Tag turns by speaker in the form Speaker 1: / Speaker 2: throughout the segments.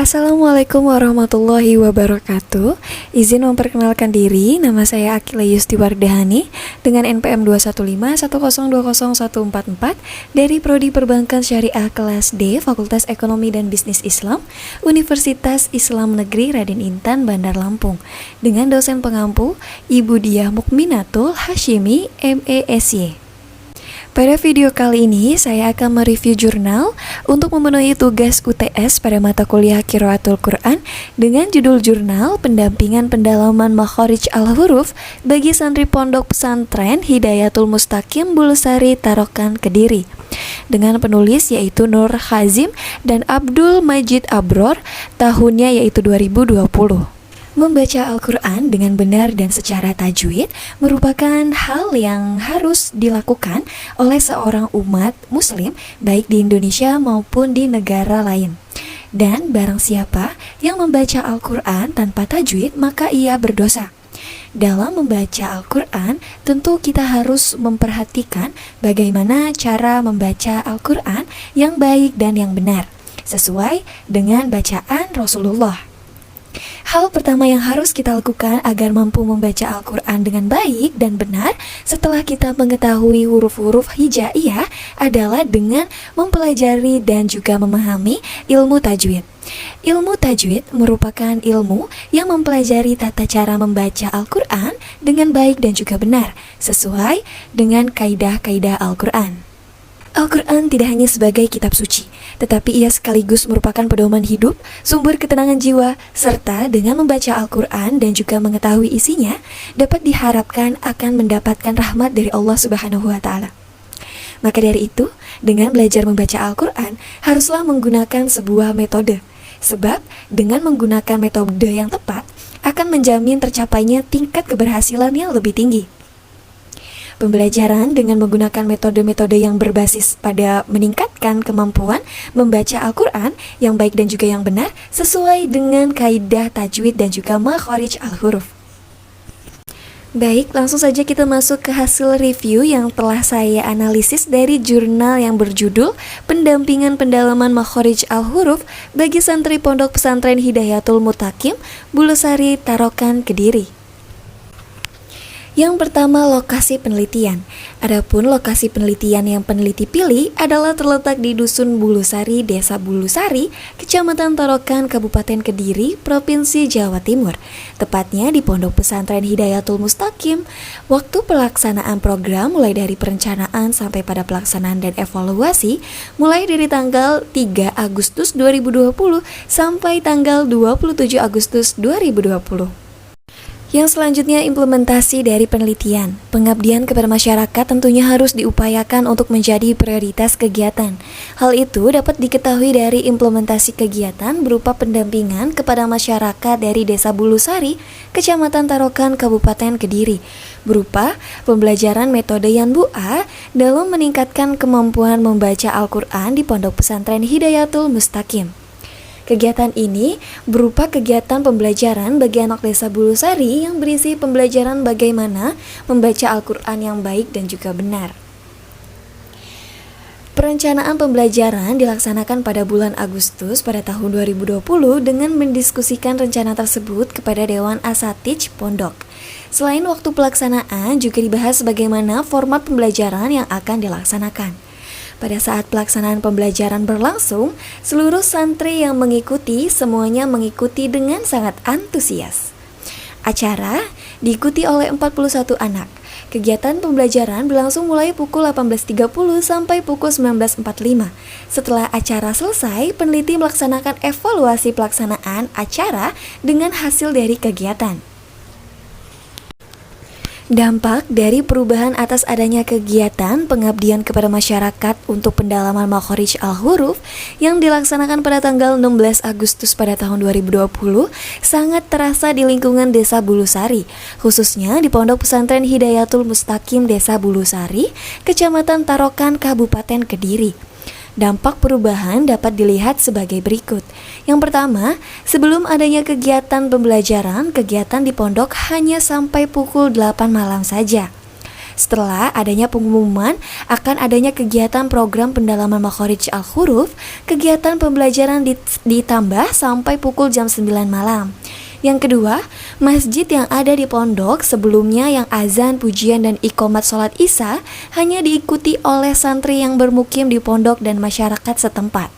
Speaker 1: Assalamualaikum warahmatullahi wabarakatuh. Izin memperkenalkan diri, nama saya Akila Yustiwardahani dengan NPM 21510200144 dari Prodi Perbankan Syariah kelas D, Fakultas Ekonomi dan Bisnis Islam, Universitas Islam Negeri Raden Intan, Bandar Lampung, dengan dosen pengampu Ibu Diah Mukminatul Hashimi, MESY. Pada video kali ini, saya akan mereview jurnal untuk memenuhi tugas UTS pada mata kuliah Qiraatul Quran dengan judul jurnal Pendampingan Pendalaman Makharij Al-Huruf bagi santri Pondok Pesantren Hidayatul Mustaqim Bulusari Tarokan Kediri, dengan penulis yaitu Nur Hazim dan Abdul Majid Abror, tahunnya yaitu 2020. Membaca Al-Quran dengan benar dan secara tajwid merupakan hal yang harus dilakukan oleh seorang umat muslim baik di Indonesia maupun di negara lain. Dan barang siapa yang membaca Al-Quran tanpa tajwid maka ia berdosa. Dalam membaca Al-Quran tentu kita harus memperhatikan bagaimana cara membaca Al-Quran yang baik dan yang benar sesuai dengan bacaan Rasulullah. Hal pertama yang harus kita lakukan agar mampu membaca Al-Quran dengan baik dan benar setelah kita mengetahui huruf-huruf hijaiyah adalah dengan mempelajari dan juga memahami ilmu tajwid. Ilmu tajwid merupakan ilmu yang mempelajari tata cara membaca Al-Quran dengan baik dan juga benar sesuai dengan kaidah-kaidah Al-Quran. Al-Quran tidak hanya sebagai kitab suci, tetapi ia sekaligus merupakan pedoman hidup, sumber ketenangan jiwa, serta dengan membaca Al-Quran dan juga mengetahui isinya, dapat diharapkan akan mendapatkan rahmat dari Allah Subhanahu wa Ta'ala. Maka dari itu, dengan belajar membaca Al-Quran, haruslah menggunakan sebuah metode, sebab dengan menggunakan metode yang tepat, akan menjamin tercapainya tingkat keberhasilan yang lebih tinggi. Pembelajaran dengan menggunakan metode-metode yang berbasis pada meningkatkan kemampuan membaca Al-Quran yang baik dan juga yang benar sesuai dengan kaidah tajwid dan juga makharij al-huruf. Baik, langsung saja kita masuk ke hasil review yang telah saya analisis dari jurnal yang berjudul Pendampingan Pendalaman Makharij Al-Huruf bagi santri Pondok Pesantren Hidayatul Mustaqim Bulusari Tarokan Kediri. Yang pertama, lokasi penelitian. Adapun lokasi penelitian yang peneliti pilih adalah terletak di Dusun Bulusari, Desa Bulusari, Kecamatan Tarokan, Kabupaten Kediri, Provinsi Jawa Timur. Tepatnya di Pondok Pesantren Hidayatul Mustaqim. Waktu pelaksanaan program mulai dari perencanaan sampai pada pelaksanaan dan evaluasi mulai dari tanggal 3 Agustus 2020 sampai tanggal 27 Agustus 2020. Yang selanjutnya, implementasi dari penelitian. Pengabdian kepada masyarakat tentunya harus diupayakan untuk menjadi prioritas kegiatan. Hal itu dapat diketahui dari implementasi kegiatan berupa pendampingan kepada masyarakat dari Desa Bulusari, Kecamatan Tarokan, Kabupaten Kediri, berupa pembelajaran metode Yanbu'a dalam meningkatkan kemampuan membaca Al-Quran di Pondok Pesantren Hidayatul Mustaqim. Kegiatan ini berupa kegiatan pembelajaran bagi anak desa Bulusari yang berisi pembelajaran bagaimana membaca Al-Quran yang baik dan juga benar. Perencanaan pembelajaran dilaksanakan pada bulan Agustus pada tahun 2020 dengan mendiskusikan rencana tersebut kepada Dewan Asatidz Pondok. Selain waktu pelaksanaan, juga dibahas bagaimana format pembelajaran yang akan dilaksanakan. Pada saat pelaksanaan pembelajaran berlangsung, seluruh santri yang mengikuti semuanya mengikuti dengan sangat antusias. Acara diikuti oleh 41 anak. Kegiatan pembelajaran berlangsung mulai pukul 18.30 sampai pukul 19.45. Setelah acara selesai, peneliti melaksanakan evaluasi pelaksanaan acara dengan hasil dari kegiatan. Dampak dari perubahan atas adanya kegiatan pengabdian kepada masyarakat untuk pendalaman makharij al-huruf yang dilaksanakan pada tanggal 16 Agustus pada tahun 2020 sangat terasa di lingkungan Desa Bulusari, khususnya di Pondok Pesantren Hidayatul Mustaqim Desa Bulusari, Kecamatan Tarokan, Kabupaten Kediri. Dampak perubahan dapat dilihat sebagai berikut. Yang pertama, sebelum adanya kegiatan pembelajaran, kegiatan di pondok hanya sampai pukul 8 malam saja. Setelah adanya pengumuman akan adanya kegiatan program pendalaman makharij al-huruf, kegiatan pembelajaran ditambah sampai pukul jam 9 malam. Yang kedua, masjid yang ada di pondok sebelumnya yang azan, pujian, dan iqomat sholat isya hanya diikuti oleh santri yang bermukim di pondok dan masyarakat setempat.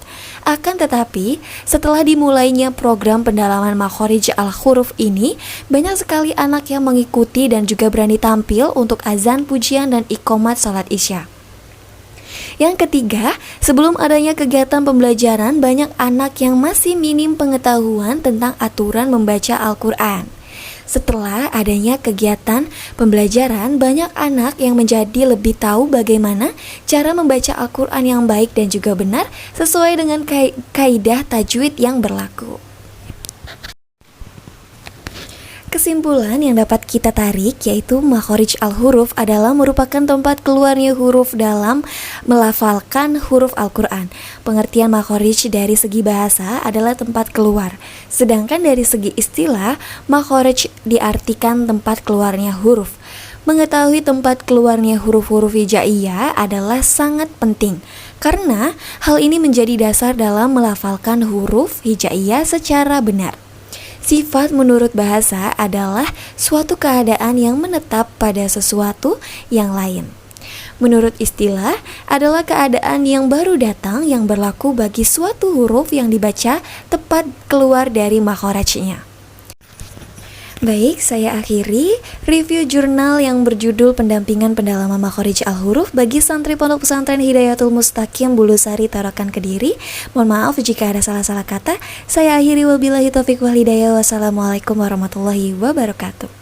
Speaker 1: Akan tetapi, setelah dimulainya program pendalaman makharij al-huruf ini, banyak sekali anak yang mengikuti dan juga berani tampil untuk azan, pujian, dan iqomat sholat isya. Yang ketiga, sebelum adanya kegiatan pembelajaran, banyak anak yang masih minim pengetahuan tentang aturan membaca Al-Quran. Setelah adanya kegiatan pembelajaran, banyak anak yang menjadi lebih tahu bagaimana cara membaca Al-Quran yang baik dan juga benar sesuai dengan kaidah tajwid yang berlaku. Kesimpulan yang dapat kita tarik yaitu makharij al-huruf adalah merupakan tempat keluarnya huruf dalam melafalkan huruf Al-Quran. Pengertian makharij dari segi bahasa adalah tempat keluar, sedangkan dari segi istilah, makharij diartikan tempat keluarnya huruf. Mengetahui tempat keluarnya huruf-huruf hijaiyah adalah sangat penting, karena hal ini menjadi dasar dalam melafalkan huruf hijaiyah secara benar. Sifat menurut bahasa adalah suatu keadaan yang menetap pada sesuatu yang lain. Menurut istilah adalah keadaan yang baru datang yang berlaku bagi suatu huruf yang dibaca tepat keluar dari makharajnya. Baik, saya akhiri review jurnal yang berjudul Pendampingan Pendalaman Makharij Al-Huruf bagi santri Pondok Pesantren Hidayatul Mustaqim Bulusari, Tarakan, Kediri. Mohon maaf jika ada salah-salah kata. Saya akhiri, wabillahi taufiq wal hidayah. Wassalamualaikum warahmatullahi wabarakatuh.